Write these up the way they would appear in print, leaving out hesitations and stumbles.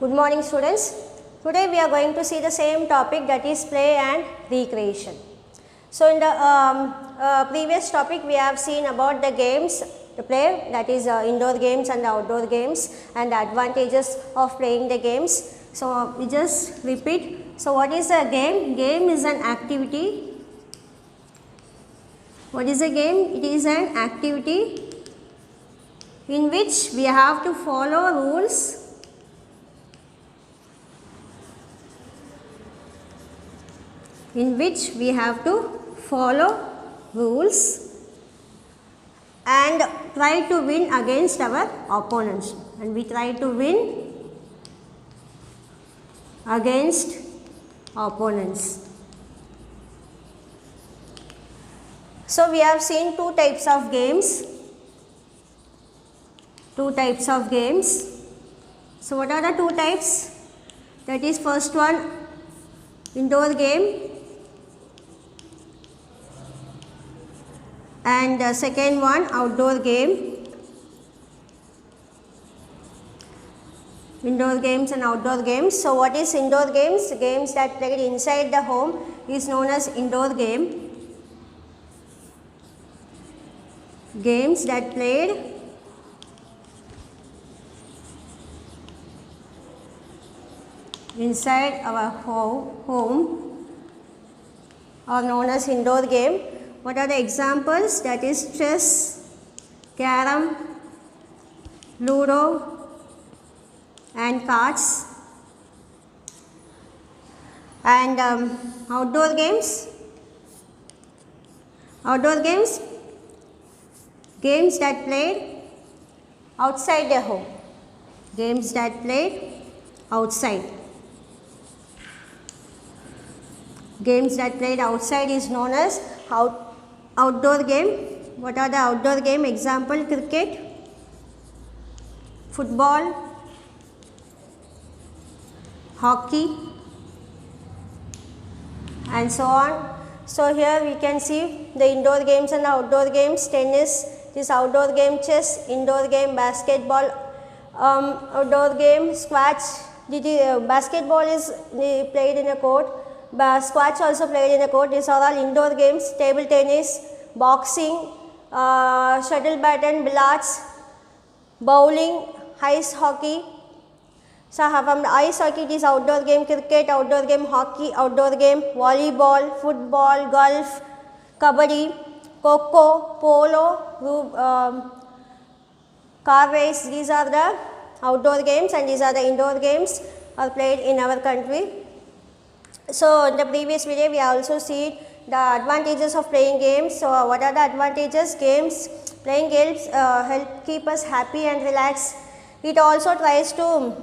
Good morning students. Today we are going to see the same topic, that is play and recreation. So in the previous topic we have seen about the games, the play, that is indoor games and the outdoor games, and the advantages of playing the games. So we just repeat. So what is a game? Game is an activity. What is a game? It is an activity in which we have to follow rules and try to win against our opponents, and we try to win against opponents. So we have seen two types of games. So what are the two types? That is, first one, indoor game, and the second one, outdoor game. Indoor games and outdoor games. So what is indoor games? Games that played inside the home is known as indoor game. Games that played inside our home are known as indoor game. What are the examples? That is chess, carom, ludo and cards. And outdoor games, games that played outside the home, Games that played outside is known as outdoor game. What are the outdoor game? Example, cricket, football, hockey and so on. So here we can see the indoor games and the outdoor games. Tennis is outdoor game, chess indoor game, basketball outdoor game, squash. Basketball is played in a court, squash also played in a court. These are all indoor games. Table tennis, boxing, shuttle badminton, billiards, bowling, ice hockey. So from the ice hockey, it is outdoor game, cricket outdoor game, hockey outdoor game, volleyball, football, golf, kabaddi, kho-kho, polo, car race. These are the outdoor games and these are the indoor games are played in our country. So in the previous video we also see the advantages of playing games. So what are the advantages? Playing games help keep us happy and relaxed. It also tries to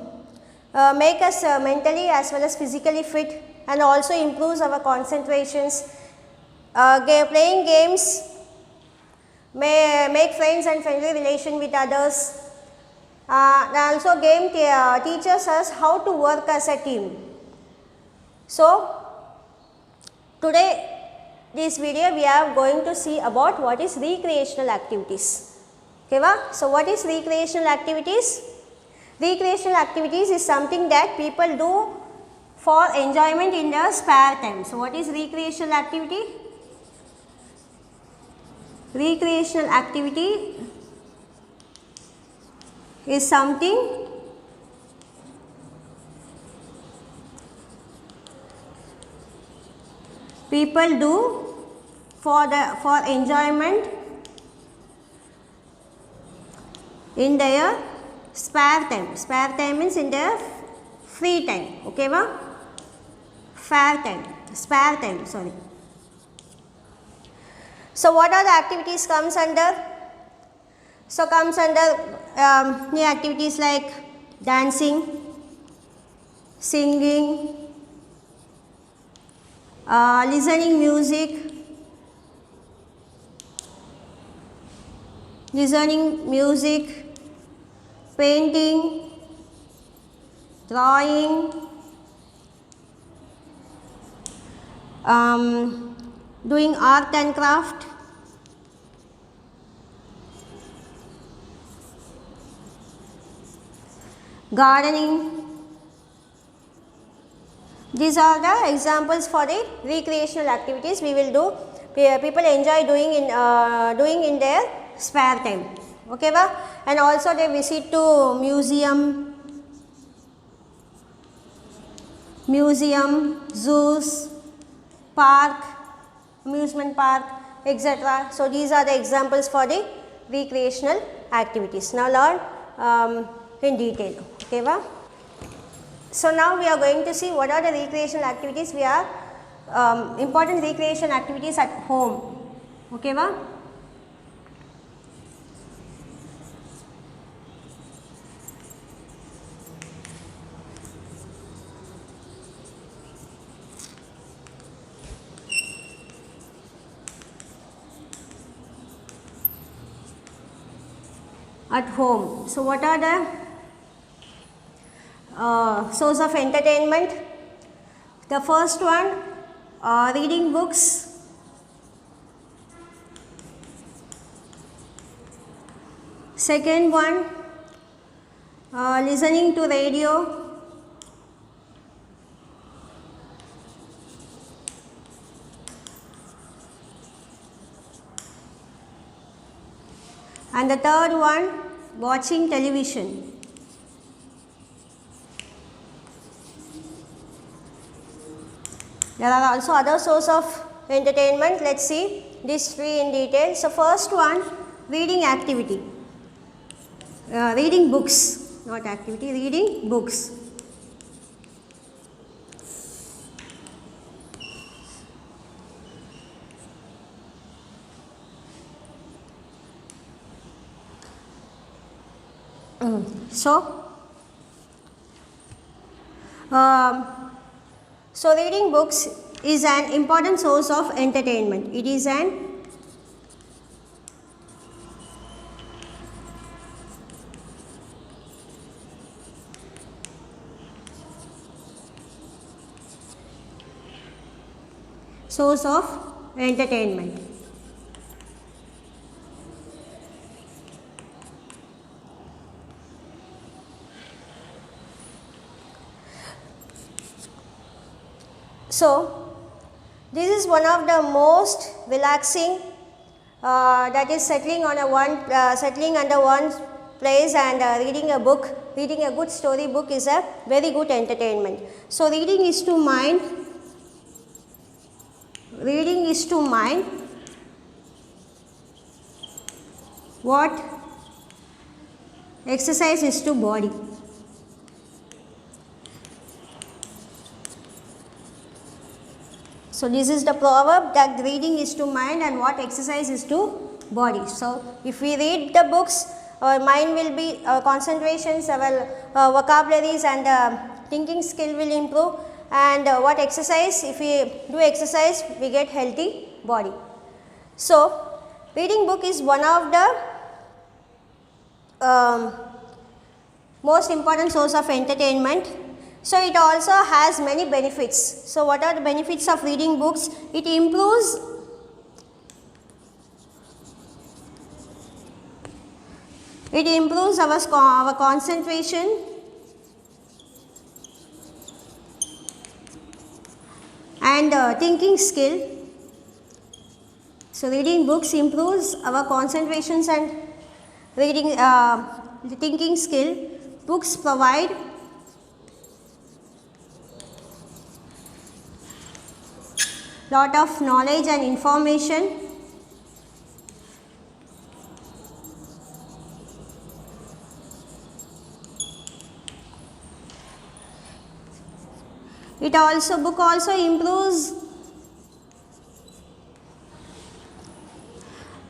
make us mentally as well as physically fit, and also improves our concentrations. Playing games may make friends and friendly relation with others. Also game teaches us how to work as a team. So today this video we are going to see about what is recreational activities. Okay, so what is recreational activities? Recreational activities is something that people do for enjoyment in their spare time. So what is recreational activity? Recreational activity is something people do for enjoyment in their spare time. Spare time means in their free time. Okay, spare time, sorry. So what are the activities comes under? So comes under new activities like dancing, singing, listening music, painting, drawing, doing art and craft, gardening, These are the examples for the recreational activities we will do. People enjoy doing in their spare time. Okay, va? And also they visit to museum, zoos, park, amusement park, etc. So these are the examples for the recreational activities. Now learn in detail. Okay, va? So now we are going to see what are the recreational activities we are important recreation activities at home. Okay, va? At home. So what are the source of entertainment? The first one, reading books. Second one, listening to radio. And the third one, watching television. There are also other sources of entertainment. Let us see these three in detail. So first one, reading activity. Reading books, not activity, reading books. So reading books is an important source of entertainment. It is an source of entertainment. So this is one of the most relaxing, that is settling under one place and reading a book, reading a good story book is a very good entertainment. So reading is to mind. Reading is to mind what exercise is to body. So this is the proverb that reading is to mind and what exercise is to body. So if we read the books, our mind will be, concentrations, our vocabularies and thinking skill will improve. And what exercise, if we do exercise, we get healthy body. So reading book is one of the most important source of entertainment. So it also has many benefits. So what are the benefits of reading books? It improves our concentration and thinking skill. So reading books improves our concentrations and reading thinking skill. Books provide lot of knowledge and information. Book also improves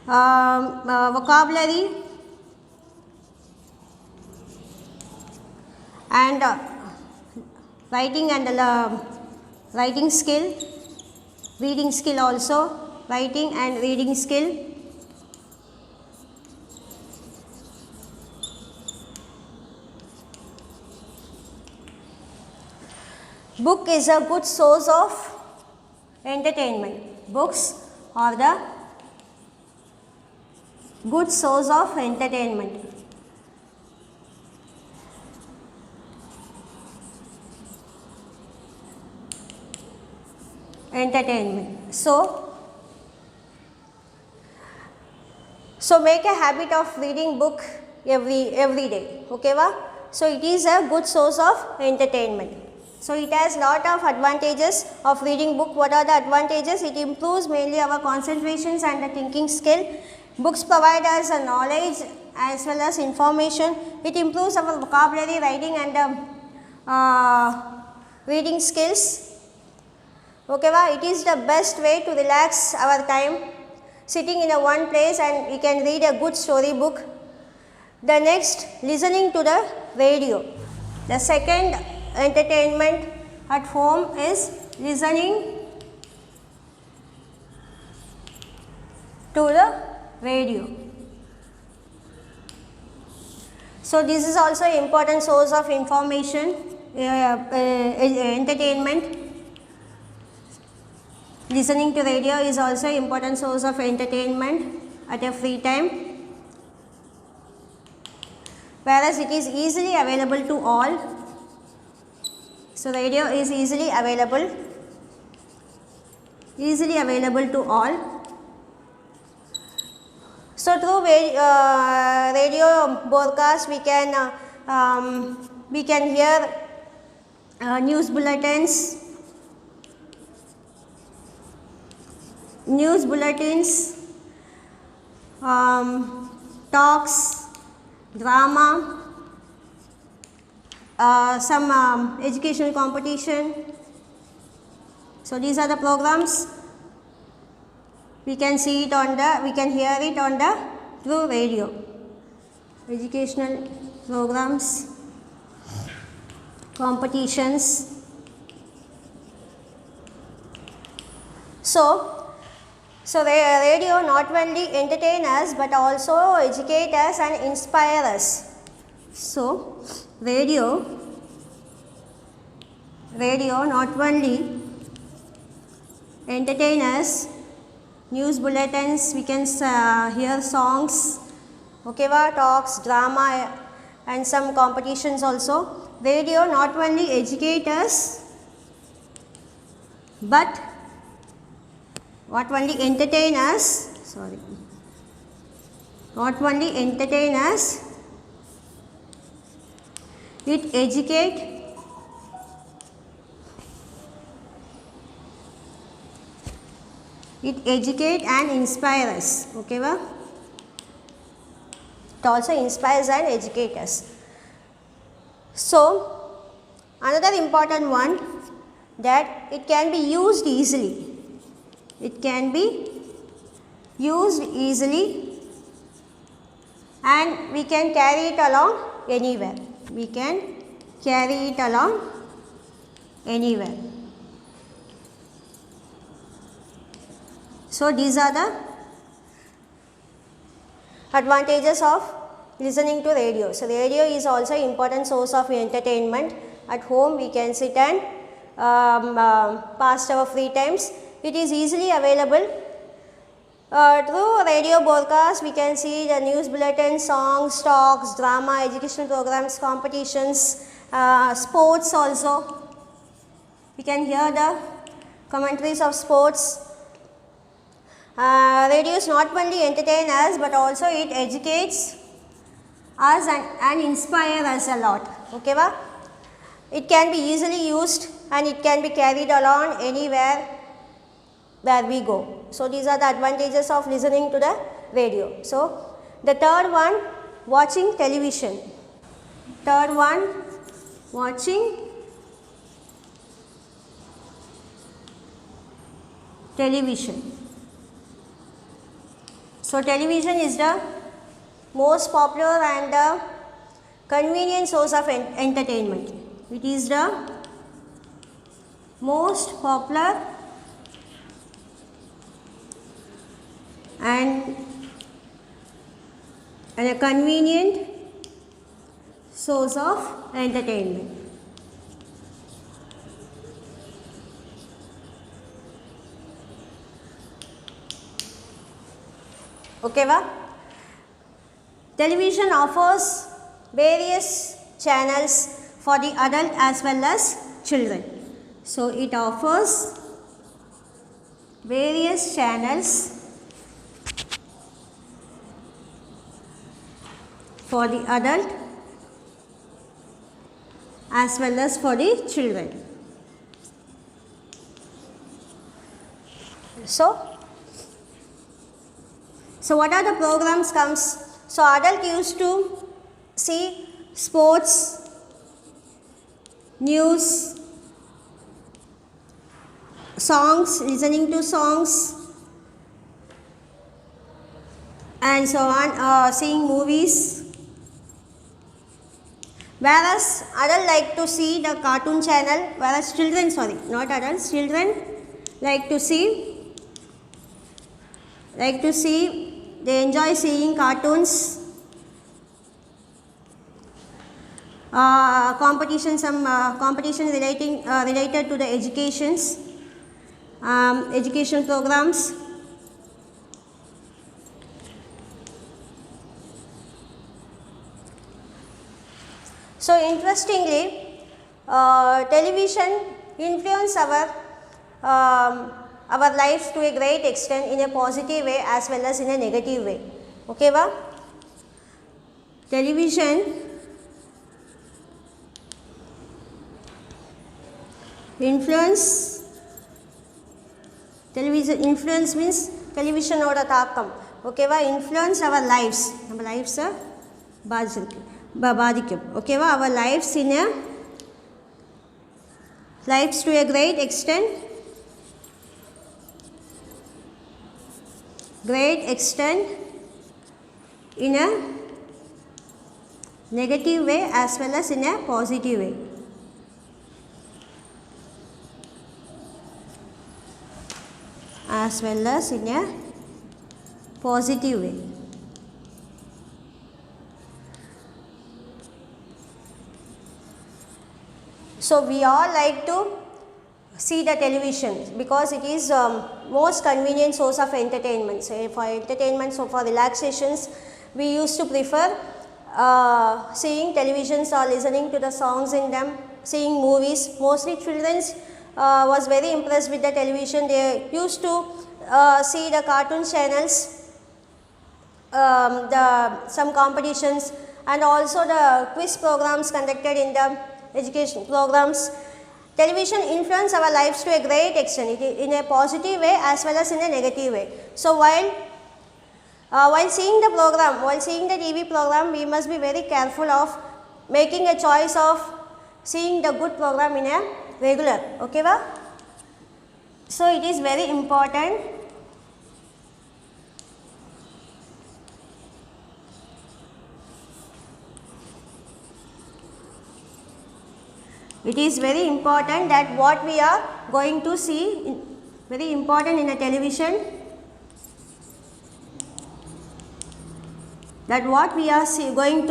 vocabulary and writing and writing skill. Reading skill also, writing and reading skill. Book is a good source of entertainment. Books are the good source of entertainment. entertainment. So make a habit of reading book every day. Okay va? So it is a good source of entertainment. So it has lot of advantages of reading book. What are the advantages? It improves mainly our concentrations and the thinking skill. Books provide us a knowledge as well as information. It improves our vocabulary, writing and reading skills. Okay va? It is the best way to relax our time, sitting in a one place, and we can read a good story book. The next, listening to the radio. The second entertainment at home is listening to the radio. So this is also an important source of information, entertainment. Listening to radio is also an important source of entertainment at a free time, whereas it is easily available to all. So radio is easily available to all. So through radio broadcast we can hear news bulletins, talks, drama, some educational competition. So these are the programs. We can see it on the, we can hear it on the through radio. Educational programs, competitions. So the radio not only entertain us but also educate us and inspire us. So radio not only entertain us, news bulletins, we can hear songs, okay va, talks, drama and some competitions also. Radio not only educate us but not only entertain us, it educate and inspire us, okay va? It also inspires and educates us. So another important one, that it can be used easily. It can be used easily and we can carry it along anywhere. So these are the advantages of listening to radio. So radio is also an important source of entertainment. At home we can sit and pass our free times. It is easily available. Through radio broadcast we can see the news bulletins, songs, talks, drama, educational programs, competitions, sports also. We can hear the commentaries of sports. Radio is not only entertain us but also it educates us and inspire us a lot, okay va? It can be easily used and it can be carried along anywhere where we go. So these are the advantages of listening to the radio. So the third one, watching television. So television is the most popular and the convenient source of entertainment. It is the most popular and a convenient source of entertainment. Okay va? Television offers various channels for the adult as well as children. So it offers various channels for the adult as well as for the children. So what are the programs comes? So adult used to see sports, news, songs, listening to songs and so on, seeing movies. Whereas adults like to see the cartoon channel, whereas children, sorry, not adults, children like to see, they enjoy seeing cartoons, competition, some competition related to the educations, education programs. So interestingly, television influence our lives to a great extent in a positive way as well as in a negative way. Okay, va? Television influence means television oda taakam. Okay, va? Influence our lives. Our lives are badikkum. Okay, va? Our lives lives to a great extent. In a negative way as well as in a positive way. As well as in a positive way. So we all like to see the television because it is most convenient source of entertainment. So for entertainment, so for relaxations, we used to prefer seeing televisions or listening to the songs in them, seeing movies. Mostly children was very impressed with the television. They used to see the cartoon channels, some competitions and also the quiz programs conducted in the education programs. Television influence our lives to a great extent in a positive way as well as in a negative way. So while seeing the program, while seeing the TV program, we must be very careful of making a choice of seeing the good program in a regular. Okay, va? So it is very important. It is very important that what we are going to see, very important in a television, that what we are going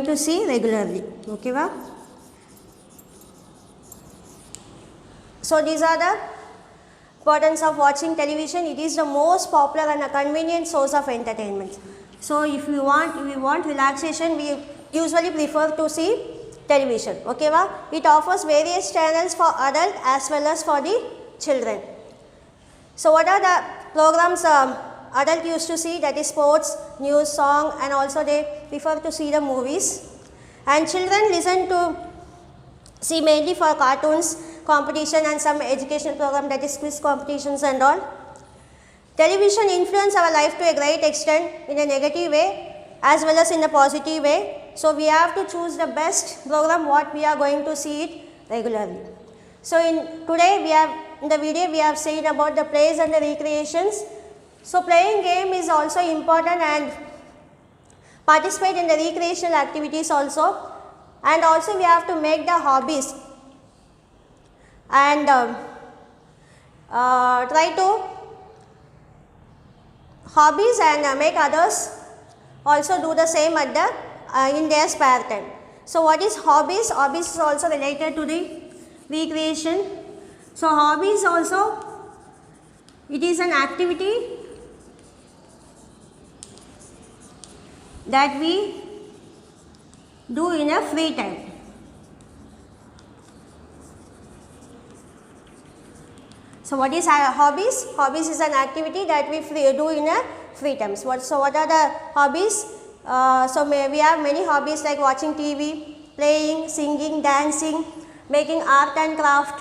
to see regularly. Okay, va? So these are the importance of watching television. It is the most popular and a convenient source of entertainment. So if we want relaxation, we usually prefer to see television. Okay, va? It offers various channels for adult as well as for the children. So what are the programs adult used to see? That is sports, news, song and also they prefer to see the movies. And children listen to see mainly for cartoons, competition and some education program, that is quiz competitions and all. Television influence our life to a great extent in a negative way as well as in a positive way. So we have to choose the best program what we are going to see it regularly. So in the video we have seen about the plays and the recreations. So playing game is also important and participate in the recreational activities also. And also we have to make the hobbies and try to hobbies and make others also do the same at the in their spare time. So what is hobbies? Hobbies is also related to the recreation. So hobbies also, it is an activity that we do in a free time. So what is hobbies? Hobbies is an activity that we do in a free time. So what are the hobbies? We have many hobbies like watching TV, playing, singing, dancing, making art and craft,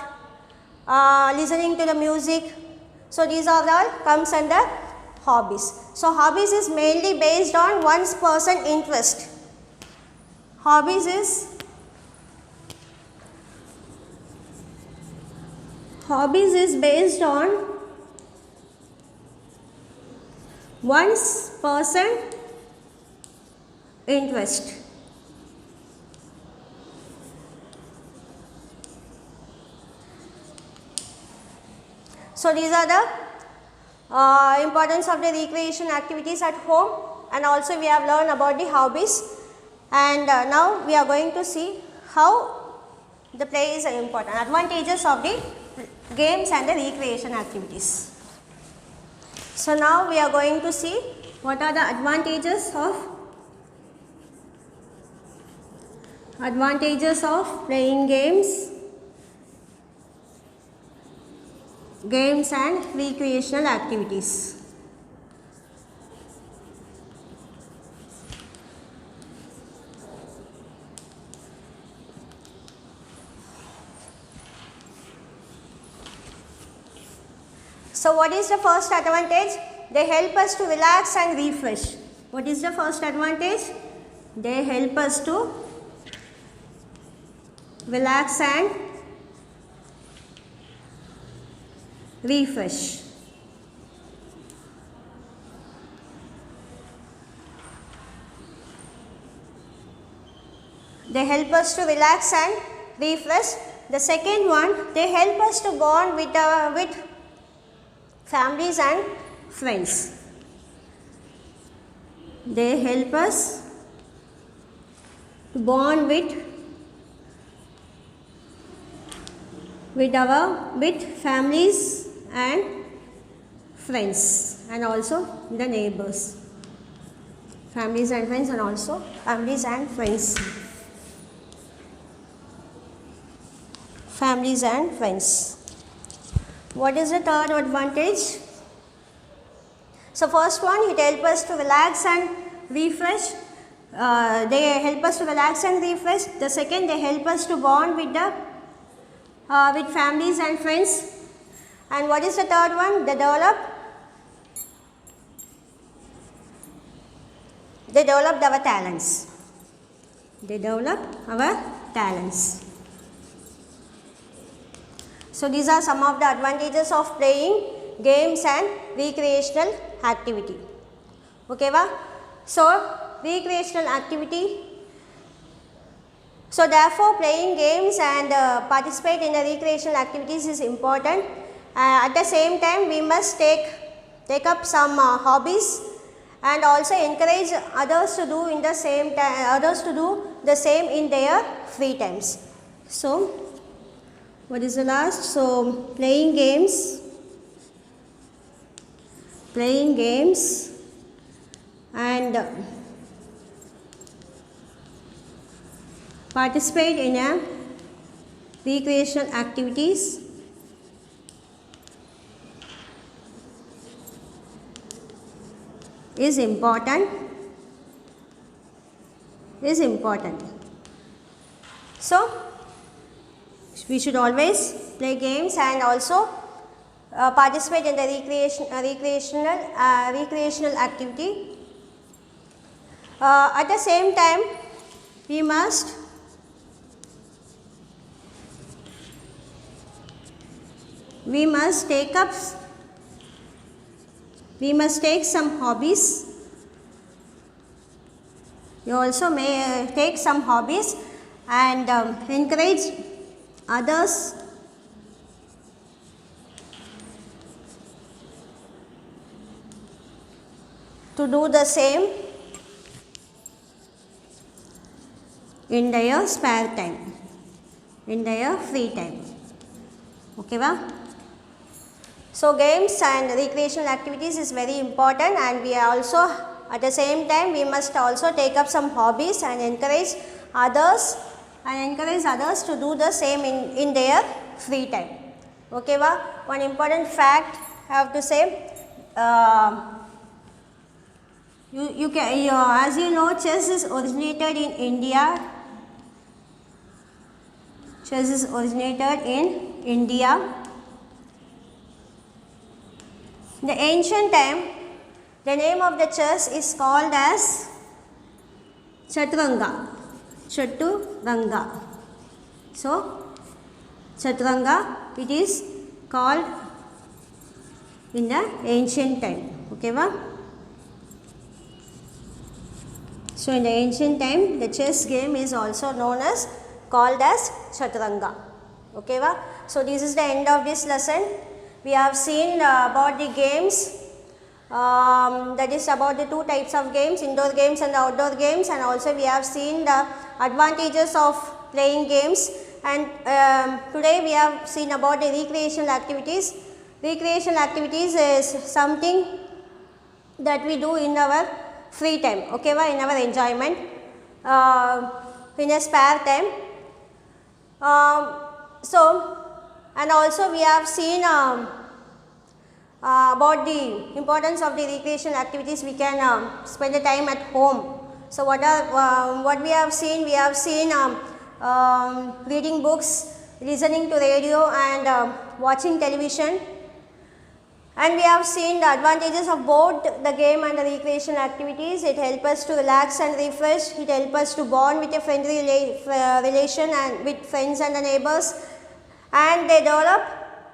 listening to the music. So these are all comes under hobbies. So hobbies is mainly based on one's person interest. Hobbies is based on one's person interest. So these are the importance of the recreation activities at home, and also we have learned about the hobbies, and now we are going to see how the play is important, advantages of the games and the recreation activities. So now we are going to see what are the advantages of playing games and recreational activities. So what is the first advantage? They help us to relax and refresh. What is the first advantage? They help us to relax and refresh. They help us to relax and refresh. The second one, they help us to bond with families and friends. They help us to bond with families and friends, and also the neighbors. Families and friends, and also families and friends. Families and friends. What is the third advantage? So first one, it helps us to relax and refresh. They help us to relax and refresh. The second, they help us to bond with families and friends. And what is the third one? They develop our talents. They develop our talents. So these are some of the advantages of playing games and recreational activity. Okay, va? So recreational activity. So therefore, playing games and participate in the recreational activities is important. At the same time, we must take up some hobbies, and also encourage others to do the same in their free times. So what is the last? So playing games and participate in a recreational activities is important. So we should always play games and also participate in the recreational activity. At the same time, we must take some hobbies. You also may take some hobbies and encourage others to do the same in their spare time, in their free time. Okay, va? So games and recreational activities is very important, and we are also at the same time we must also take up some hobbies and encourage others and encourage others to do the same in their free time. Okay, one important fact I have to say, you can, as you know, chess is originated in India. Chess is originated in India. In the ancient time, the name of the chess is called as Chaturanga. Chaturanga. So, Chaturanga, it is called in the ancient time. Okay, va? So, in the ancient time, the chess game is also known as called as Chaturanga. Okay, va? So, this is the end of this lesson. We have seen about the games, that is about the two types of games, indoor games and outdoor games, and also we have seen the advantages of playing games, and today we have seen about the recreational activities. Recreational activities is something that we do in our free time, okay, in our enjoyment, in a spare time. And also we have seen about the importance of the recreational activities. We can spend the time at home. So what we have seen? We have seen reading books, listening to radio, and watching television. And we have seen the advantages of both the game and the recreational activities. It helps us to relax and refresh. It helps us to bond with a friendly relation and with friends and the neighbors. And they develop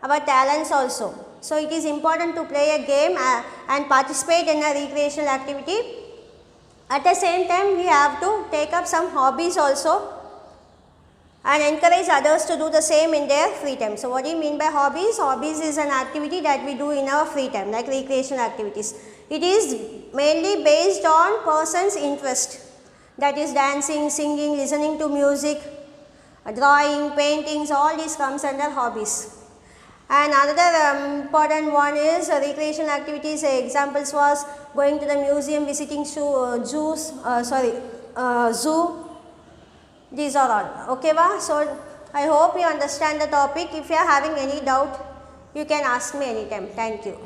our talents also. So, it is important to play a game and participate in a recreational activity. At the same time, we have to take up some hobbies also and encourage others to do the same in their free time. So, what do you mean by hobbies? Hobbies is an activity that we do in our free time, like recreational activities. It is mainly based on person's interest, that is dancing, singing, listening to music, drawing, paintings, all these comes under hobbies. And another important one is recreational activities. Examples was going to the museum, visiting zoo. These are all. Okay, so I hope you understand the topic. If you are having any doubt, you can ask me anytime. Thank you.